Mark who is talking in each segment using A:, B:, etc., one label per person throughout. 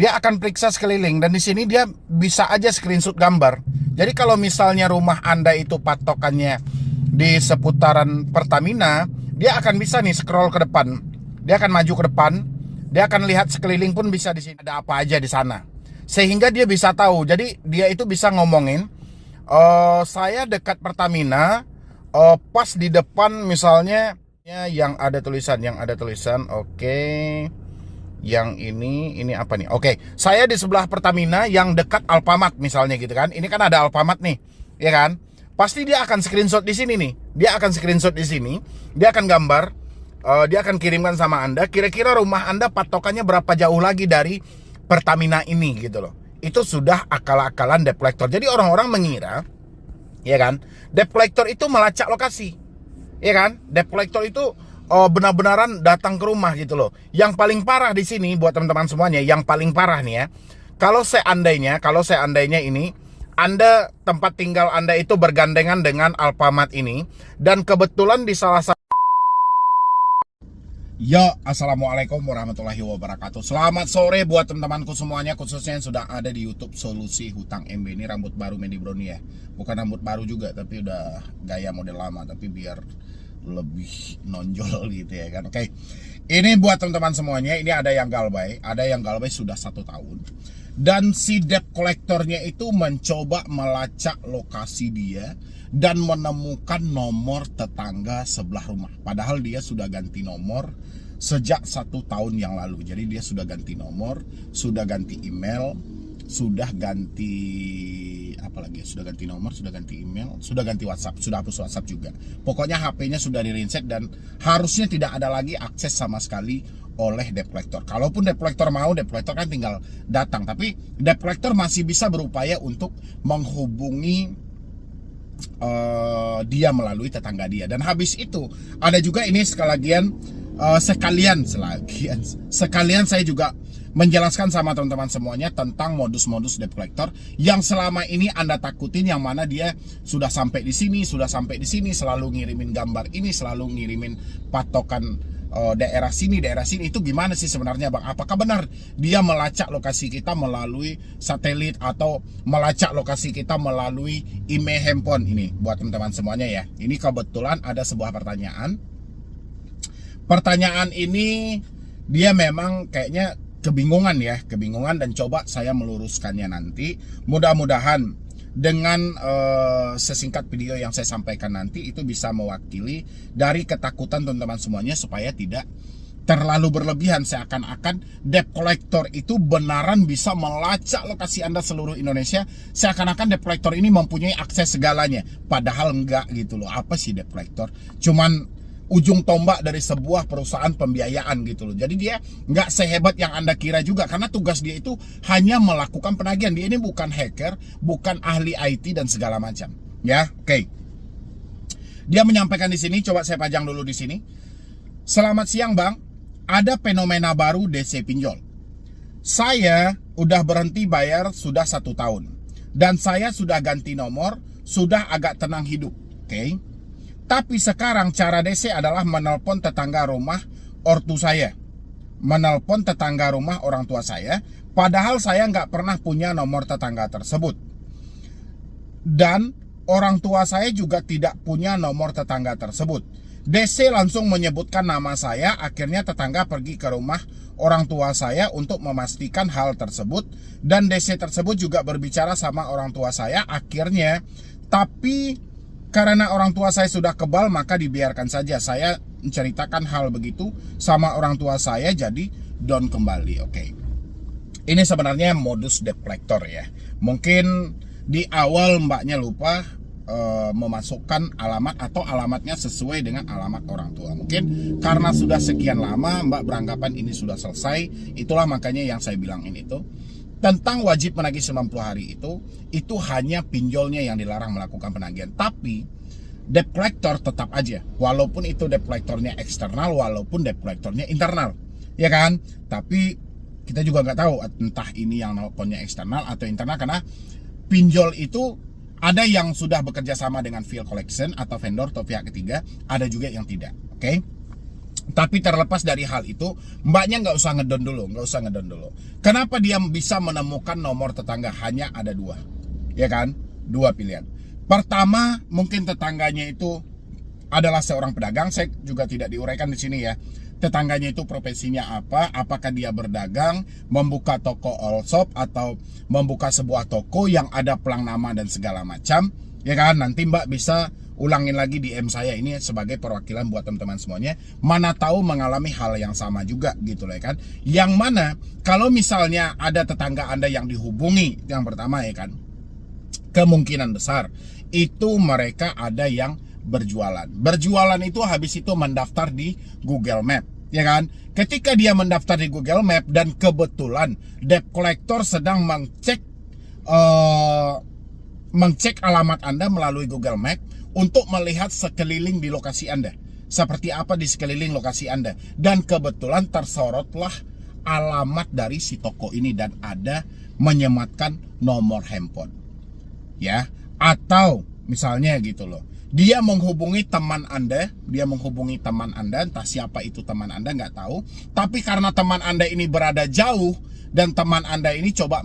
A: dia akan periksa sekeliling, dan di sini dia bisa aja screenshot gambar. Jadi kalau misalnya rumah Anda itu patokannya di seputaran Pertamina, dia akan bisa nih scroll ke depan. Dia akan maju ke depan, dia akan lihat sekeliling pun bisa di sini ada apa aja di sana. Sehingga dia bisa tahu. Jadi dia itu bisa ngomongin, saya dekat Pertamina, pas di depan misalnya yang ada tulisan, oke. Yang ini apa nih? Oke, saya di sebelah Pertamina yang dekat Alfamart misalnya gitu kan. Ini kan ada Alfamart nih, ya kan? Pasti dia akan screenshot di sini nih. Dia akan screenshot di sini. Dia akan gambar. Dia akan kirimkan sama Anda. Kira-kira rumah Anda patokannya berapa jauh lagi dari Pertamina ini gitu loh. Itu sudah akal-akalan debt collector. Jadi orang-orang mengira, ya kan, debt collector itu melacak lokasi, ya kan? Debt collector itu benar-benaran datang ke rumah gitu loh. Yang paling parah di sini buat teman-teman semuanya, yang paling parah nih ya, kalau seandainya ini Anda, tempat tinggal Anda itu bergandengan dengan Alfamart ini, dan kebetulan di salah satu. Yo, assalamualaikum warahmatullahi wabarakatuh. Selamat sore buat teman-temanku semuanya, khususnya yang sudah ada di YouTube Solusi Hutang MB. Ini rambut baru Mendy Brownie ya. Bukan rambut baru juga, tapi udah gaya model lama, tapi biar lebih nonjol gitu ya kan. Oke, ini buat teman-teman semuanya. Ini ada yang galbay sudah 1 tahun, dan si debt collectornya itu mencoba melacak lokasi dia dan menemukan nomor tetangga sebelah rumah, padahal dia sudah ganti nomor sejak 1 tahun yang lalu. Jadi dia sudah ganti nomor, sudah ganti email, sudah ganti sudah ganti nomor, sudah ganti email, sudah ganti WhatsApp, sudah hapus WhatsApp juga. Pokoknya HP-nya sudah di-reset dan harusnya tidak ada lagi akses sama sekali oleh debt collector. Kalaupun debt collector mau, debt collector kan tinggal datang, tapi debt collector masih bisa berupaya untuk menghubungi dia melalui tetangga dia. Dan habis itu ada juga ini sekalian saya juga menjelaskan sama teman-teman semuanya tentang modus-modus debt collector yang selama ini Anda takutin, yang mana dia sudah sampai di sini, selalu ngirimin gambar ini, selalu ngirimin patokan daerah sini. Itu gimana sih sebenarnya Bang? Apakah benar dia melacak lokasi kita melalui satelit atau melacak lokasi kita melalui email handphone? Ini buat teman-teman semuanya ya. Ini kebetulan ada sebuah pertanyaan. Pertanyaan ini dia memang kayaknya kebingungan dan coba saya meluruskannya nanti. Mudah-mudahan dengan sesingkat video yang saya sampaikan nanti itu bisa mewakili dari ketakutan teman-teman semuanya, supaya tidak terlalu berlebihan seakan-akan debt collector itu benaran bisa melacak lokasi Anda seluruh Indonesia, seakan-akan debt collector ini mempunyai akses segalanya, padahal enggak gitu loh. Apa sih debt collector? Cuman ujung tombak dari sebuah perusahaan pembiayaan gitu loh. Jadi dia nggak sehebat yang Anda kira juga, karena tugas dia itu hanya melakukan penagihan. Dia ini bukan hacker, bukan ahli IT dan segala macam. Ya, oke. Dia menyampaikan di sini, coba saya pajang dulu di sini. Selamat siang Bang, ada fenomena baru DC pinjol. Saya udah berhenti bayar sudah 1 tahun, dan saya sudah ganti nomor, sudah agak tenang hidup. Oke. Tapi sekarang cara DC adalah menelpon tetangga rumah ortu saya, menelpon tetangga rumah orang tua saya, padahal saya nggak pernah punya nomor tetangga tersebut. Dan orang tua saya juga tidak punya nomor tetangga tersebut. DC langsung menyebutkan nama saya, akhirnya tetangga pergi ke rumah orang tua saya untuk memastikan hal tersebut. Dan DC tersebut juga berbicara sama orang tua saya akhirnya, tapi karena orang tua saya sudah kebal, maka dibiarkan saja. Saya menceritakan hal begitu sama orang tua saya, jadi down kembali. Oke. Ini sebenarnya modus debt collector ya. Mungkin di awal mbaknya lupa memasukkan alamat, atau alamatnya sesuai dengan alamat orang tua. Mungkin karena sudah sekian lama mbak beranggapan ini sudah selesai. Itulah makanya yang saya bilangin itu tentang wajib menagih 90 hari itu hanya pinjolnya yang dilarang melakukan penagihan. Tapi debt collector tetap aja, walaupun itu debt collectornya eksternal, walaupun debt collectornya internal, ya kan? Tapi kita juga nggak tahu entah ini yang nelponnya eksternal atau internal, karena pinjol itu ada yang sudah bekerja sama dengan field collection atau vendor atau pihak ketiga, ada juga yang tidak. Oke? Tapi terlepas dari hal itu, mbaknya nggak usah ngedon dulu. Kenapa dia bisa menemukan nomor tetangga? Hanya ada dua, ya kan? Dua pilihan. Pertama, mungkin tetangganya itu adalah seorang pedagang. Saya juga tidak diuraikan di sini ya. Tetangganya itu profesinya apa? Apakah dia berdagang, membuka toko all shop, atau membuka sebuah toko yang ada pelang nama dan segala macam? Ya kan? Nanti mbak bisa ulangin lagi DM saya ini sebagai perwakilan buat teman-teman semuanya. Mana tahu mengalami hal yang sama juga gitu loh ya kan. Yang mana kalau misalnya ada tetangga Anda yang dihubungi, yang pertama ya kan, kemungkinan besar itu mereka ada yang berjualan. Berjualan itu habis itu mendaftar di Google Map, ya kan? Ketika dia mendaftar di Google Map dan kebetulan debt collector sedang mengcek alamat Anda melalui Google Map untuk melihat sekeliling di lokasi Anda. Seperti apa di sekeliling lokasi Anda. Dan kebetulan tersorotlah alamat dari si toko ini dan ada menyematkan nomor handphone. Ya, atau misalnya gitu loh. Dia menghubungi teman Anda, entah siapa itu teman Anda, nggak tahu. Tapi karena teman Anda ini berada jauh, dan teman Anda ini coba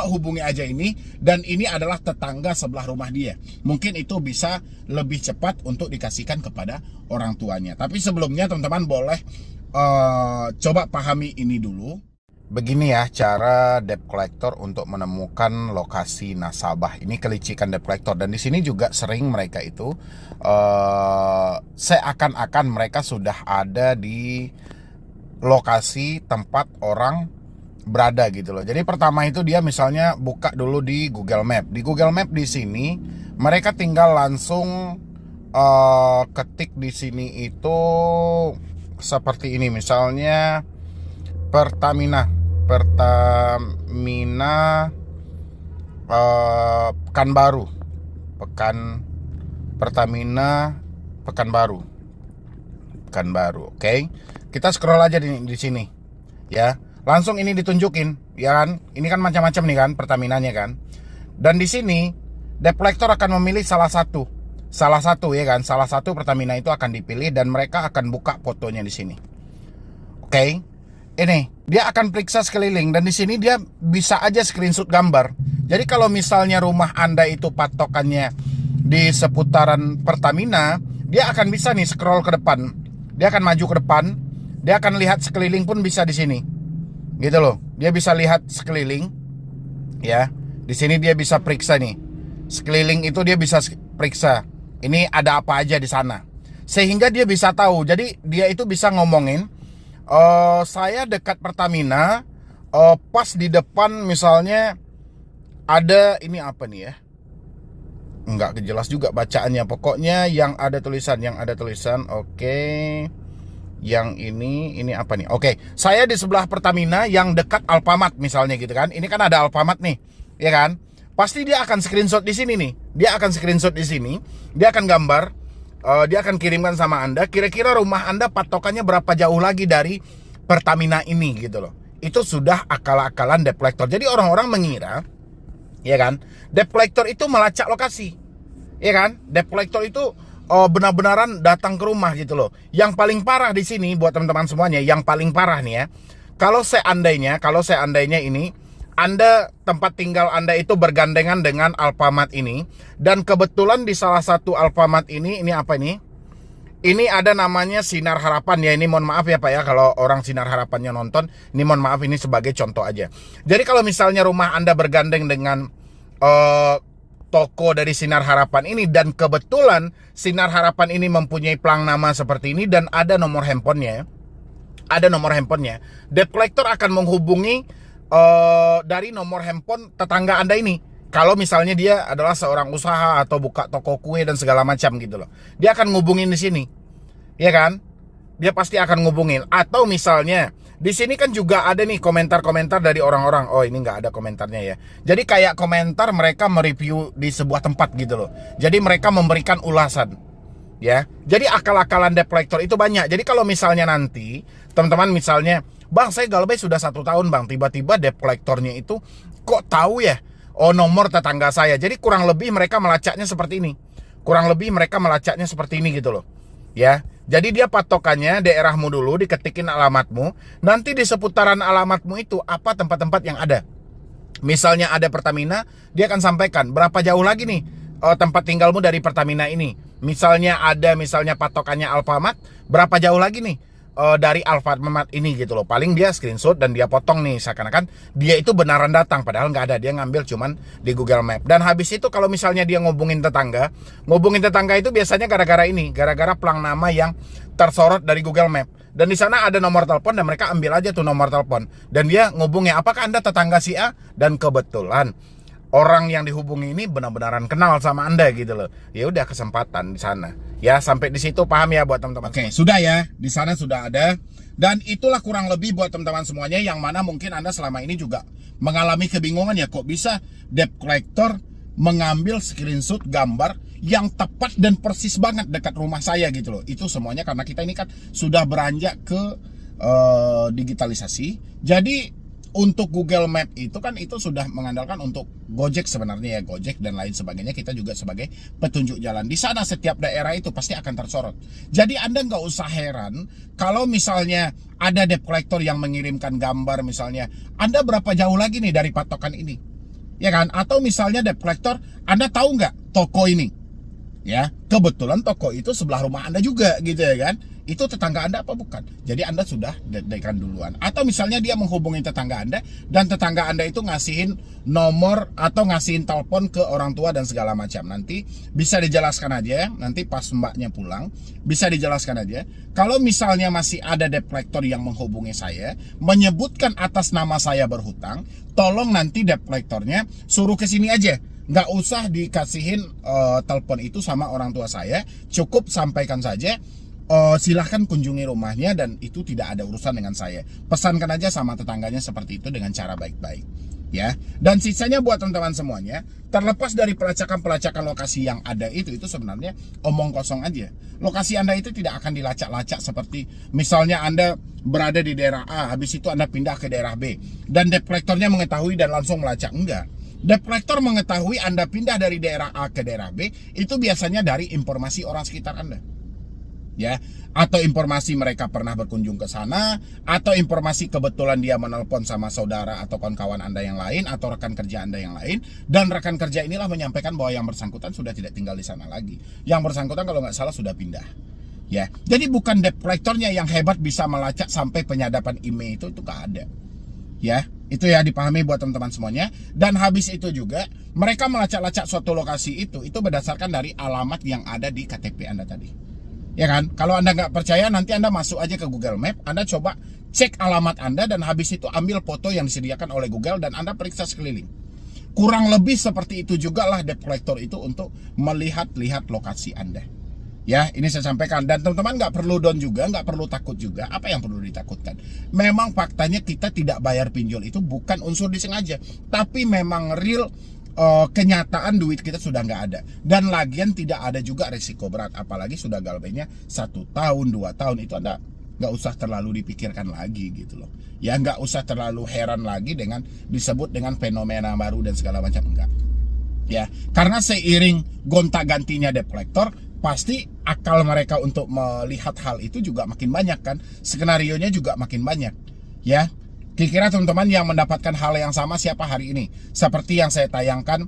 A: hubungi aja ini, dan ini adalah tetangga sebelah rumah dia. Mungkin itu bisa lebih cepat untuk dikasihkan kepada orang tuanya. Tapi sebelumnya teman-teman boleh coba pahami ini dulu. Begini ya cara debt collector untuk menemukan lokasi nasabah. Ini kelicikan debt collector, dan di sini juga sering mereka itu seakan-akan mereka sudah ada di lokasi tempat orang berada gitu loh. Jadi pertama itu dia misalnya buka dulu di Google Map. Di Google Map di sini mereka tinggal langsung ketik di sini itu seperti ini, misalnya Pertamina Pekanbaru, oke. Kita scroll aja di sini, ya. Langsung ini ditunjukin, ya kan? Ini kan macam-macam nih kan Pertaminanya kan. Dan di sini debt collector akan memilih salah satu ya kan. Salah satu Pertamina itu akan dipilih dan mereka akan buka fotonya di sini. Oke. Ini dia akan periksa sekeliling, dan di sini dia bisa aja screenshot gambar. Jadi kalau misalnya rumah Anda itu patokannya di seputaran Pertamina, dia akan bisa nih scroll ke depan. Dia akan maju ke depan, dia akan lihat sekeliling pun bisa di sini. Gitu loh. Dia bisa lihat sekeliling. Ya. Di sini dia bisa periksa nih. Sekeliling itu dia bisa periksa. Ini ada apa aja di sana. Sehingga dia bisa tahu. Jadi dia itu bisa ngomongin, saya dekat Pertamina, pas di depan misalnya ada ini apa nih ya, nggak jelas juga bacaannya. Pokoknya yang ada tulisan, oke. Yang ini apa nih? Oke, saya di sebelah Pertamina yang dekat Alfamart misalnya gitu kan. Ini kan ada Alfamart nih, ya kan? Pasti dia akan screenshot di sini nih. Dia akan gambar. Dia akan kirimkan sama Anda, kira-kira rumah Anda patokannya berapa jauh lagi dari Pertamina ini gitu loh. Itu sudah akal-akalan debt collector. Jadi orang-orang mengira, ya kan, debt collector itu melacak lokasi, ya kan. Debt collector itu benar-benaran datang ke rumah gitu loh. Yang paling parah di sini buat teman-teman semuanya, yang paling parah nih ya, kalau seandainya ini Anda, tempat tinggal Anda itu bergandengan dengan Alfamart ini, dan kebetulan di salah satu Alfamart ini apa ini? Ini ada namanya Sinar Harapan ya. Ini mohon maaf ya Pak ya, kalau orang Sinar Harapannya nonton, ini mohon maaf, ini sebagai contoh aja. Jadi kalau misalnya rumah Anda bergandeng dengan toko dari Sinar Harapan ini, dan kebetulan Sinar Harapan ini mempunyai pelang nama seperti ini dan ada nomor handphonenya, debt collector akan menghubungi dari nomor handphone tetangga Anda ini. Kalau misalnya dia adalah seorang usaha atau buka toko kue dan segala macam gitu loh, dia akan ngubungin di sini, ya kan? Dia pasti akan ngubungin. Atau misalnya di sini kan juga ada nih komentar-komentar dari orang-orang. Oh, ini nggak ada komentarnya ya. Jadi kayak komentar mereka mereview di sebuah tempat gitu loh. Jadi mereka memberikan ulasan, ya. Jadi akal-akalan debt collector itu banyak. Jadi kalau misalnya nanti teman-teman misalnya, Bang, saya galbay sudah 1 tahun Bang, tiba-tiba debt collectornya itu kok tahu ya, oh nomor tetangga saya. Jadi kurang lebih mereka melacaknya seperti ini gitu loh, Ya, jadi dia patokannya daerahmu dulu, diketikin alamatmu. Nanti di seputaran alamatmu itu apa tempat-tempat yang ada. Misalnya ada Pertamina, dia akan sampaikan berapa jauh lagi nih tempat tinggalmu dari Pertamina ini. Misalnya patokannya Alfamart, berapa jauh lagi nih dari Alfamart ini gitu loh. Paling dia screenshot dan dia potong nih, seakan-akan dia itu benaran datang, padahal nggak ada, dia ngambil cuman di Google Map. Dan habis itu kalau misalnya dia ngubungin tetangga itu biasanya gara-gara plang nama yang tersorot dari Google Map. Dan di sana ada nomor telepon dan mereka ambil aja tuh nomor telepon. Dan dia ngubungnya, apakah Anda tetangga si A? Dan kebetulan orang yang dihubungi ini benar-benaran kenal sama Anda gitu loh. Ya udah, kesempatan di sana. Ya, sampai di situ paham ya buat teman-teman. Oke, sudah ya. Di sana sudah ada. Dan itulah kurang lebih buat teman-teman semuanya yang mana mungkin Anda selama ini juga mengalami kebingungan ya, kok bisa debt collector mengambil screenshot gambar yang tepat dan persis banget dekat rumah saya gitu loh. Itu semuanya karena kita ini kan sudah beranjak ke digitalisasi. Jadi untuk Google Map itu kan itu sudah mengandalkan untuk Gojek sebenarnya ya, Gojek dan lain sebagainya. Kita juga sebagai petunjuk jalan. Di sana setiap daerah itu pasti akan tersorot. Jadi Anda nggak usah heran kalau misalnya ada debt collector yang mengirimkan gambar misalnya, Anda berapa jauh lagi nih dari patokan ini, ya kan? Atau misalnya debt collector, Anda tahu nggak toko ini? Ya, kebetulan toko itu sebelah rumah Anda juga gitu ya kan. Itu tetangga Anda apa bukan? Jadi Anda sudah dedekan duluan. Atau misalnya dia menghubungi tetangga Anda dan tetangga Anda itu ngasihin nomor atau ngasihin telepon ke orang tua dan segala macam. Nanti bisa dijelaskan aja, nanti pas mbaknya pulang bisa dijelaskan aja. Kalau misalnya masih ada debt collector yang menghubungi saya, menyebutkan atas nama saya berhutang, tolong nanti debt collectornya suruh ke sini aja. Nggak usah dikasihin telepon itu sama orang tua saya, cukup sampaikan saja silahkan kunjungi rumahnya dan itu tidak ada urusan dengan saya. Pesankan aja sama tetangganya seperti itu dengan cara baik-baik ya. Dan sisanya buat teman-teman semuanya, terlepas dari pelacakan lokasi yang ada itu sebenarnya omong kosong aja. Lokasi Anda itu tidak akan dilacak-lacak seperti misalnya Anda berada di daerah A, habis itu Anda pindah ke daerah B dan debt collectornya mengetahui dan langsung melacak. Enggak. Debt collector mengetahui Anda pindah dari daerah A ke daerah B itu biasanya dari informasi orang sekitar Anda, ya, atau informasi mereka pernah berkunjung ke sana, atau informasi kebetulan dia menelpon sama saudara atau kawan-kawan Anda yang lain, atau rekan kerja Anda yang lain, dan rekan kerja inilah menyampaikan bahwa yang bersangkutan sudah tidak tinggal di sana lagi, yang bersangkutan kalau nggak salah sudah pindah, ya. Jadi bukan debt collectornya yang hebat bisa melacak sampai penyadapan email itu nggak ada, ya. Itu ya dipahami buat teman-teman semuanya. Dan habis itu juga mereka melacak-lacak suatu lokasi itu berdasarkan dari alamat yang ada di KTP Anda tadi, ya kan? Kalau Anda nggak percaya, nanti Anda masuk aja ke Google Map, Anda coba cek alamat Anda dan habis itu ambil foto yang disediakan oleh Google dan Anda periksa sekeliling. Kurang lebih seperti itu juga lah debt collector itu untuk melihat-lihat lokasi Anda. Ya, ini saya sampaikan. Dan teman-teman nggak perlu down juga, nggak perlu takut juga. Apa yang perlu ditakutkan? Memang faktanya kita tidak bayar pinjol itu bukan unsur disengaja, tapi memang real kenyataan duit kita sudah nggak ada. Dan lagian tidak ada juga risiko berat, apalagi sudah galbenya 1 tahun 2 tahun itu Anda nggak usah terlalu dipikirkan lagi gitu loh. Ya, nggak usah terlalu heran lagi dengan disebut dengan fenomena baru dan segala macam, enggak. Ya, karena seiring gonta-gantinya debt collector, pasti akal mereka untuk melihat hal itu juga makin banyak kan, skenarionya juga makin banyak, ya. Kira-kira teman-teman yang mendapatkan hal yang sama siapa hari ini? Seperti yang saya tayangkan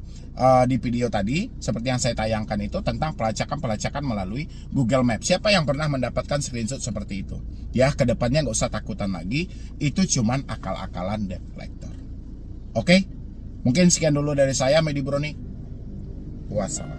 A: di video tadi, seperti yang saya tayangkan itu tentang pelacakan melalui Google Maps. Siapa yang pernah mendapatkan screenshot seperti itu? Ya, kedepannya nggak usah takutan lagi, itu cuman akal-akalan debt collector. Oke, mungkin sekian dulu dari saya, Medi Broni. Wassalam.